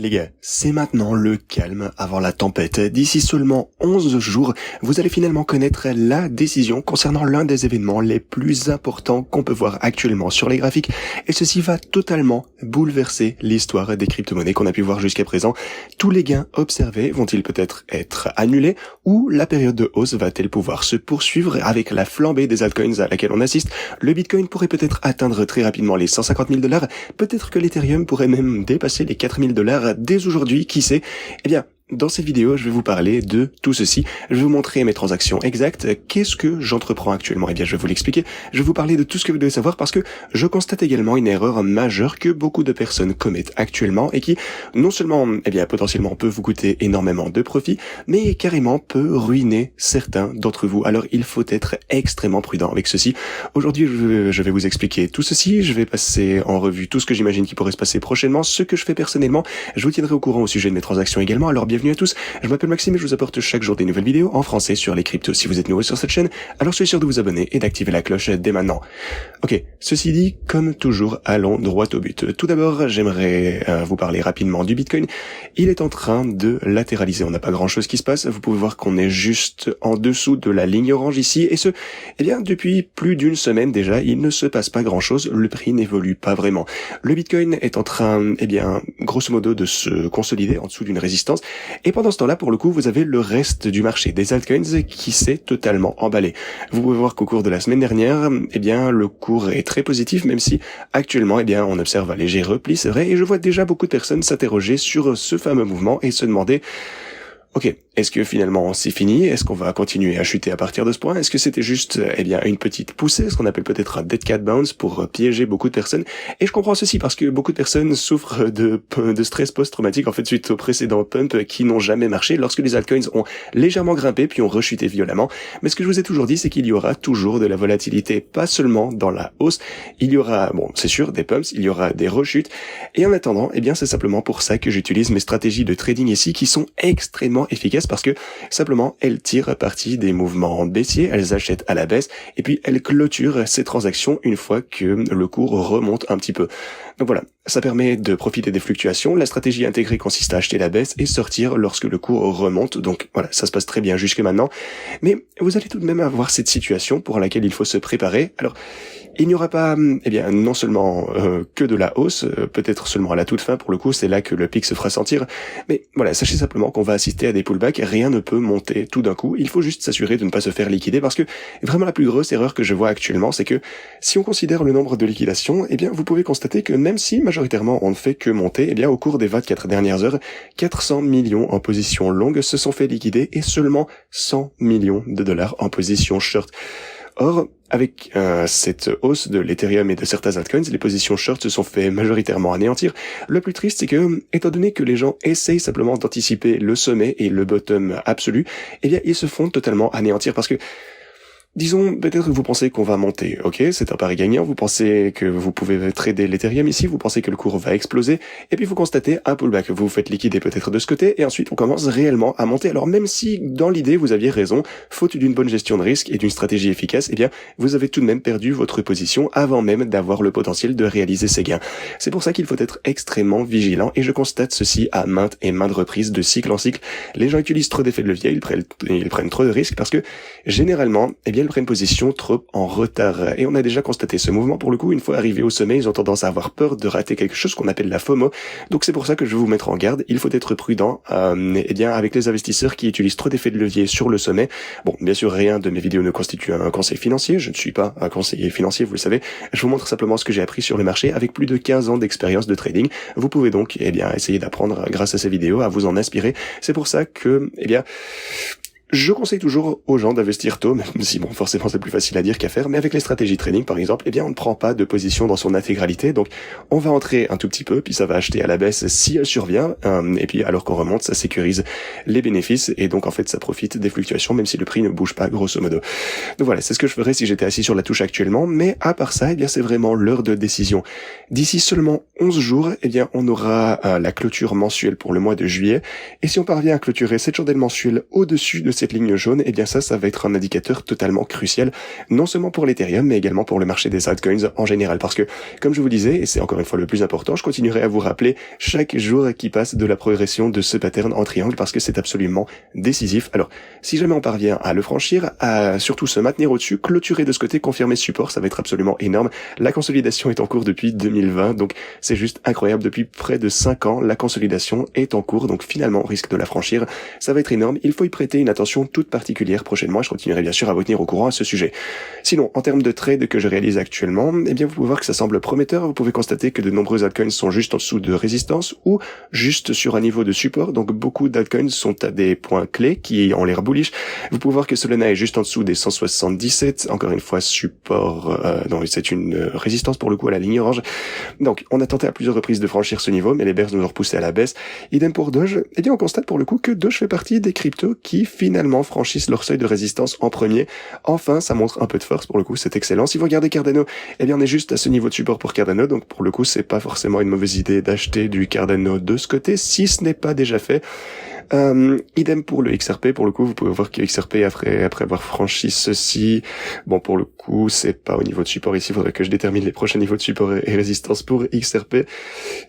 Les gars, c'est maintenant le calme avant la tempête. D'ici seulement 11 jours, vous allez finalement connaître la décision concernant l'un des événements les plus importants qu'on peut voir actuellement sur les graphiques. Et ceci va totalement bouleverser l'histoire des crypto-monnaies qu'on a pu voir jusqu'à présent. Tous les gains observés vont-ils peut-être être annulés ou la période de hausse va-t-elle pouvoir se poursuivre avec la flambée des altcoins à laquelle on assiste? Le Bitcoin pourrait peut-être atteindre très rapidement les 150 000 $. Peut-être que l'Ethereum pourrait même dépasser les 4 000 $ dès aujourd'hui, qui sait? Eh bien, dans cette vidéo, je vais vous parler de tout ceci. Je vais vous montrer mes transactions exactes. Qu'est-ce que j'entreprends actuellement? Eh bien, je vais vous l'expliquer. Je vais vous parler de tout ce que vous devez savoir parce que je constate également une erreur majeure que beaucoup de personnes commettent actuellement et qui, non seulement, eh bien, potentiellement peut vous coûter énormément de profit, mais carrément peut ruiner certains d'entre vous. Alors, il faut être extrêmement prudent avec ceci. Aujourd'hui, je vais vous expliquer tout ceci. Je vais passer en revue tout ce que j'imagine qui pourrait se passer prochainement, ce que je fais personnellement. Je vous tiendrai au courant au sujet de mes transactions également. Alors, bienvenue à tous, je m'appelle Maxime et je vous apporte chaque jour des nouvelles vidéos en français sur les cryptos. Si vous êtes nouveau sur cette chaîne, alors soyez sûr de vous abonner et d'activer la cloche dès maintenant. Ok, ceci dit, comme toujours, allons droit au but. Tout d'abord, j'aimerais vous parler rapidement du Bitcoin. Il est en train de latéraliser, on n'a pas grand chose qui se passe. Vous pouvez voir qu'on est juste en dessous de la ligne orange ici et eh bien, depuis plus d'une semaine déjà, il ne se passe pas grand chose, le prix n'évolue pas vraiment. Le Bitcoin est en train, eh bien, grosso modo de se consolider en dessous d'une résistance. Et pendant ce temps-là, pour le coup, vous avez le reste du marché des altcoins qui s'est totalement emballé. Vous pouvez voir qu'au cours de la semaine dernière, eh bien, le cours est très positif, même si actuellement, eh bien, on observe un léger repli, c'est vrai, et je vois déjà beaucoup de personnes s'interroger sur ce fameux mouvement et se demander: ok, est-ce que finalement c'est fini? Est-ce qu'on va continuer à chuter à partir de ce point? Est-ce que c'était juste, eh bien, une petite poussée, ce qu'on appelle peut-être un dead cat bounce pour piéger beaucoup de personnes? Et je comprends ceci parce que beaucoup de personnes souffrent de stress post-traumatique, en fait, suite aux précédents pumps qui n'ont jamais marché lorsque les altcoins ont légèrement grimpé puis ont rechuté violemment. Mais ce que je vous ai toujours dit, c'est qu'il y aura toujours de la volatilité, pas seulement dans la hausse. Il y aura, bon, c'est sûr, des pumps, il y aura des rechutes. Et en attendant, eh bien, c'est simplement pour ça que j'utilise mes stratégies de trading ici qui sont extrêmement efficaces parce que simplement elles tirent parti des mouvements baissiers, elles achètent à la baisse et puis elles clôturent ces transactions une fois que le cours remonte un petit peu. Donc voilà, ça permet de profiter des fluctuations. La stratégie intégrée consiste à acheter la baisse et sortir lorsque le cours remonte. Donc voilà, ça se passe très bien jusque maintenant. Mais vous allez tout de même avoir cette situation pour laquelle il faut se préparer. Alors, il n'y aura pas, eh bien, non seulement que de la hausse, peut-être seulement à la toute fin pour le coup, c'est là que le pic se fera sentir. Mais voilà, sachez simplement qu'on va assister à des pullbacks. Rien ne peut monter tout d'un coup. Il faut juste s'assurer de ne pas se faire liquider parce que vraiment la plus grosse erreur que je vois actuellement, c'est que si on considère le nombre de liquidations, eh bien, vous pouvez constater que même si majoritairement on ne fait que monter, eh bien, au cours des 24 dernières heures, 400 millions en position longue se sont fait liquider et seulement 100 millions de dollars en position short. Or, avec cette hausse de l'Ethereum et de certains altcoins, les positions short se sont fait majoritairement anéantir. Le plus triste, c'est que, étant donné que les gens essayent simplement d'anticiper le sommet et le bottom absolu, eh bien, ils se font totalement anéantir parce que, disons, peut-être que vous pensez qu'on va monter, ok, c'est un pari gagnant, vous pensez que vous pouvez trader l'Ethereum ici, vous pensez que le cours va exploser, et puis vous constatez un pullback, vous vous faites liquider peut-être de ce côté, et ensuite on commence réellement à monter. Alors même si, dans l'idée, vous aviez raison, faute d'une bonne gestion de risque et d'une stratégie efficace, eh bien, vous avez tout de même perdu votre position avant même d'avoir le potentiel de réaliser ces gains. C'est pour ça qu'il faut être extrêmement vigilant, et je constate ceci à maintes et maintes reprises de cycle en cycle. Les gens utilisent trop d'effets de levier, ils prennent trop de risques, parce que, généralement, eh bien, ils prennent position trop en retard. Et on a déjà constaté ce mouvement. Pour le coup, une fois arrivés au sommet, ils ont tendance à avoir peur de rater quelque chose qu'on appelle la FOMO. Donc c'est pour ça que je vais vous mettre en garde. Il faut être prudent eh bien, avec les investisseurs qui utilisent trop d'effets de levier sur le sommet. Bon, bien sûr, rien de mes vidéos ne constitue un conseil financier. Je ne suis pas un conseiller financier, vous le savez. Je vous montre simplement ce que j'ai appris sur le marché avec plus de 15 ans d'expérience de trading. Vous pouvez donc, eh bien, essayer d'apprendre grâce à ces vidéos, à vous en inspirer. C'est pour ça que, eh bien, je conseille toujours aux gens d'investir tôt, même si bon, forcément c'est plus facile à dire qu'à faire, mais avec les stratégies trading par exemple, eh bien on ne prend pas de position dans son intégralité, donc on va entrer un tout petit peu, puis ça va acheter à la baisse si elle survient, et puis alors qu'on remonte, ça sécurise les bénéfices, et donc en fait ça profite des fluctuations, même si le prix ne bouge pas grosso modo. Donc voilà, c'est ce que je ferais si j'étais assis sur la touche actuellement, mais à part ça, eh bien c'est vraiment l'heure de décision. D'ici seulement 11 jours, eh bien on aura la clôture mensuelle pour le mois de juillet, et si on parvient à clôturer cette chandelle mensuelle au-dessus de cette ligne jaune, eh bien ça va être un indicateur totalement crucial, non seulement pour l'Ethereum, mais également pour le marché des altcoins en général. Parce que, comme je vous disais, et c'est encore une fois le plus important, je continuerai à vous rappeler chaque jour qui passe de la progression de ce pattern en triangle, parce que c'est absolument décisif. Alors, si jamais on parvient à le franchir, à surtout se maintenir au-dessus, clôturer de ce côté, confirmer ce support, ça va être absolument énorme. La consolidation est en cours depuis 2020, donc c'est juste incroyable. Depuis près de 5 ans, la consolidation est en cours, donc finalement on risque de la franchir. Ça va être énorme, il faut y prêter une attention toute particulière prochainement, je continuerai bien sûr à vous tenir au courant à ce sujet. Sinon, en termes de trades que je réalise actuellement, eh bien vous pouvez voir que ça semble prometteur. Vous pouvez constater que de nombreux altcoins sont juste en dessous de résistance ou juste sur un niveau de support, donc beaucoup d'altcoins sont à des points clés qui ont l'air bullish. Vous pouvez voir que Solana est juste en dessous des 177, encore une fois support, non, c'est une résistance pour le coup à la ligne orange. Donc on a tenté à plusieurs reprises de franchir ce niveau, mais les bears nous ont repoussé à la baisse. Idem pour Doge, eh bien on constate pour le coup que Doge fait partie des cryptos qui finalement franchissent leur seuil de résistance en premier. Enfin, ça montre un peu de force pour le coup, c'est excellent. Si vous regardez Cardano, eh bien on est juste à ce niveau de support pour Cardano, donc pour le coup c'est pas forcément une mauvaise idée d'acheter du Cardano de ce côté, si ce n'est pas déjà fait. Idem pour le XRP, pour le coup, vous pouvez voir que XRP, après avoir franchi ceci, bon, pour le coup, c'est pas au niveau de support ici, il faudrait que je détermine les prochains niveaux de support et résistance pour XRP.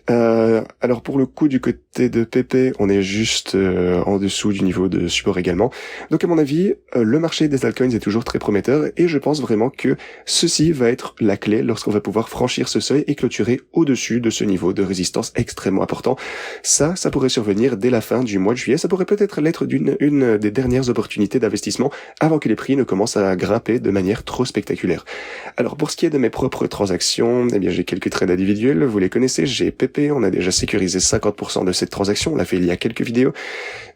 Alors, pour le coup, du côté de PP, on est juste en dessous du niveau de support également. Donc, à mon avis, le marché des altcoins est toujours très prometteur et je pense vraiment que ceci va être la clé lorsqu'on va pouvoir franchir ce seuil et clôturer au-dessus de ce niveau de résistance extrêmement important. Ça pourrait survenir dès la fin du mois de juillet. Ça pourrait peut-être l'être une des dernières opportunités d'investissement avant que les prix ne commencent à grimper de manière trop spectaculaire. Alors pour ce qui est de mes propres transactions, eh bien j'ai quelques trades individuels, vous les connaissez, j'ai PP, on a déjà sécurisé 50% de cette transaction, on l'a fait il y a quelques vidéos.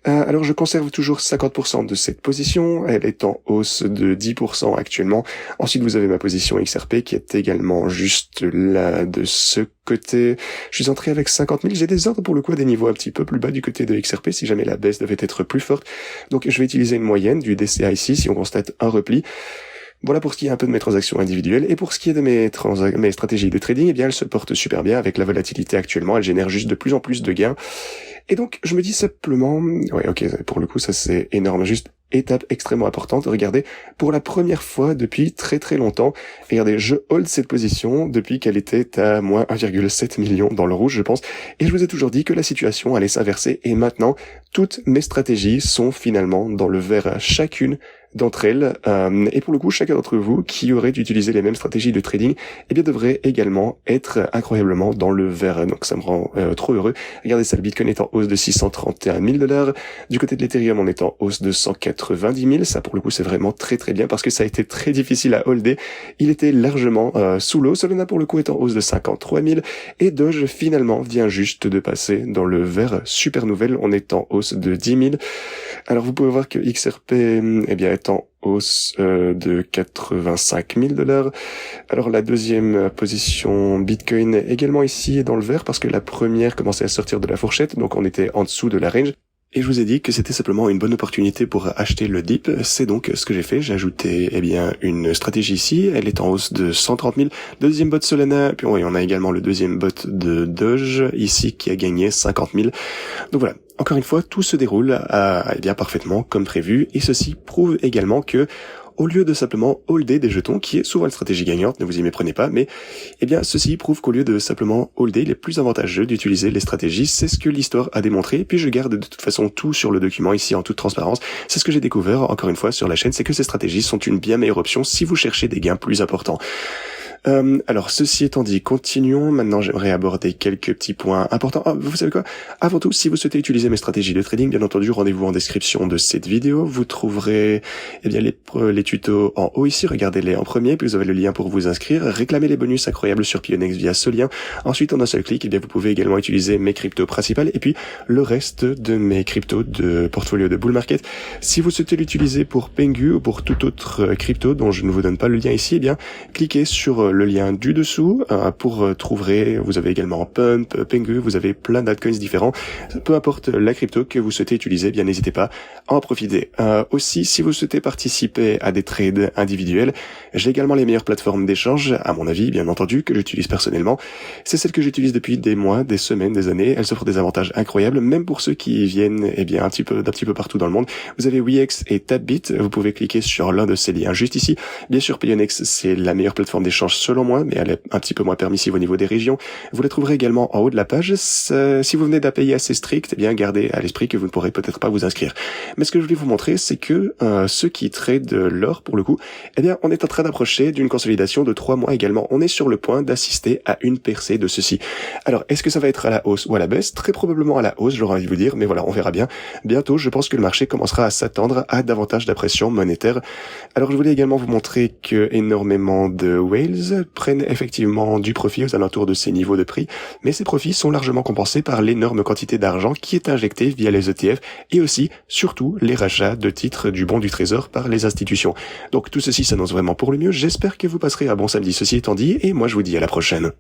Alors je conserve toujours 50% de cette position, elle est en hausse de 10% actuellement. Ensuite vous avez ma position XRP qui est également juste là de ce côté. Je suis entré avec 50 000, j'ai des ordres pour le coup à des niveaux un petit peu plus bas du côté de XRP si jamais la baisse devait être plus forte. Donc je vais utiliser une moyenne du DCA ici si on constate un repli. Voilà pour ce qui est un peu de mes transactions individuelles. Et pour ce qui est de mes stratégies de trading, eh bien elles se portent super bien avec la volatilité actuellement, elles génèrent juste de plus en plus de gains. Et donc je me dis simplement, ouais ok, pour le coup ça c'est énorme, juste étape extrêmement importante. Regardez, pour la première fois depuis très très longtemps, regardez, je hold cette position depuis qu'elle était à moins 1,7 million dans le rouge, je pense, et je vous ai toujours dit que la situation allait s'inverser, et maintenant, toutes mes stratégies sont finalement dans le vert, chacune d'entre elles, et pour le coup, chacun d'entre vous qui aurait utilisé les mêmes stratégies de trading, eh bien, devrait également être incroyablement dans le vert, donc ça me rend trop heureux. Regardez ça, le Bitcoin est en hausse de 631 000 $, du côté de l'Ethereum, on est en hausse de 190 000, ça pour le coup c'est vraiment très très bien parce que ça a été très difficile à holder, il était largement sous l'eau. Solana pour le coup est en hausse de 53 000 et Doge finalement vient juste de passer dans le vert, super nouvelle, on est en hausse de 10 000. Alors vous pouvez voir que XRP eh bien est en hausse de 85 000 $. Alors la deuxième position Bitcoin également ici est dans le vert parce que la première commençait à sortir de la fourchette, donc on était en dessous de la range. Et je vous ai dit que c'était simplement une bonne opportunité pour acheter le dip. C'est donc ce que j'ai fait. J'ai ajouté, eh bien, une stratégie ici. Elle est en hausse de 130 000. Deuxième bot Solana. Puis oui, on a également le deuxième bot de Doge ici qui a gagné 50 000. Donc voilà. Encore une fois, tout se déroule eh bien, parfaitement comme prévu. Et ceci prouve également que au lieu de simplement holder des jetons, qui est souvent une stratégie gagnante, ne vous y méprenez pas, mais eh bien ceci prouve qu'au lieu de simplement holder, il est plus avantageux d'utiliser les stratégies. C'est ce que l'histoire a démontré, puis je garde de toute façon tout sur le document ici en toute transparence. C'est ce que j'ai découvert encore une fois sur la chaîne, c'est que ces stratégies sont une bien meilleure option si vous cherchez des gains plus importants. Alors, ceci étant dit, continuons. Maintenant, j'aimerais aborder quelques petits points importants. Vous savez quoi? Avant tout, si vous souhaitez utiliser mes stratégies de trading, bien entendu, rendez-vous en description de cette vidéo. Vous trouverez, eh bien, les tutos en haut ici. Regardez-les en premier, puis vous avez le lien pour vous inscrire. Réclamez les bonus incroyables sur Pionex via ce lien. Ensuite, en un seul clic, eh bien, vous pouvez également utiliser mes cryptos principales et puis le reste de mes cryptos de portfolio de bull market. Si vous souhaitez l'utiliser pour Pengu ou pour toute autre crypto dont je ne vous donne pas le lien ici, eh bien, cliquez sur le lien du dessous pour trouver. Vous avez également Pump, Pengu, vous avez plein d'altcoins différents. Peu importe la crypto que vous souhaitez utiliser, bien n'hésitez pas à en profiter. Aussi, si vous souhaitez participer à des trades individuels, j'ai également les meilleures plateformes d'échange, à mon avis, bien entendu, que j'utilise personnellement. C'est celle que j'utilise depuis des mois, des semaines, des années. Elles offrent des avantages incroyables, même pour ceux qui viennent, d'un petit peu partout dans le monde. Vous avez Weex et Tapbit. Vous pouvez cliquer sur l'un de ces liens juste ici. Bien sûr, Payonex, c'est la meilleure plateforme d'échange selon moi, mais elle est un petit peu moins permissive au niveau des régions. Vous la trouverez également en haut de la page. Si vous venez d'un pays assez strict, bien gardez à l'esprit que vous ne pourrez peut-être pas vous inscrire. Mais ce que je voulais vous montrer, c'est que ceux qui tradent l'or, pour le coup, on est en train d'approcher d'une consolidation de 3 mois également. On est sur le point d'assister à une percée de ceci. Alors, est-ce que ça va être à la hausse ou à la baisse? Très probablement à la hausse, j'aurais envie de vous dire, mais voilà, on verra bien. Bientôt, je pense que le marché commencera à s'attendre à davantage d'impression monétaire. Alors, je voulais également vous montrer que énormément de whales prennent effectivement du profit aux alentours de ces niveaux de prix, mais ces profits sont largement compensés par l'énorme quantité d'argent qui est injectée via les ETF et aussi, surtout, les rachats de titres du bon du trésor par les institutions. Donc tout ceci s'annonce vraiment pour le mieux. J'espère que vous passerez un bon samedi, ceci étant dit, et moi je vous dis à la prochaine.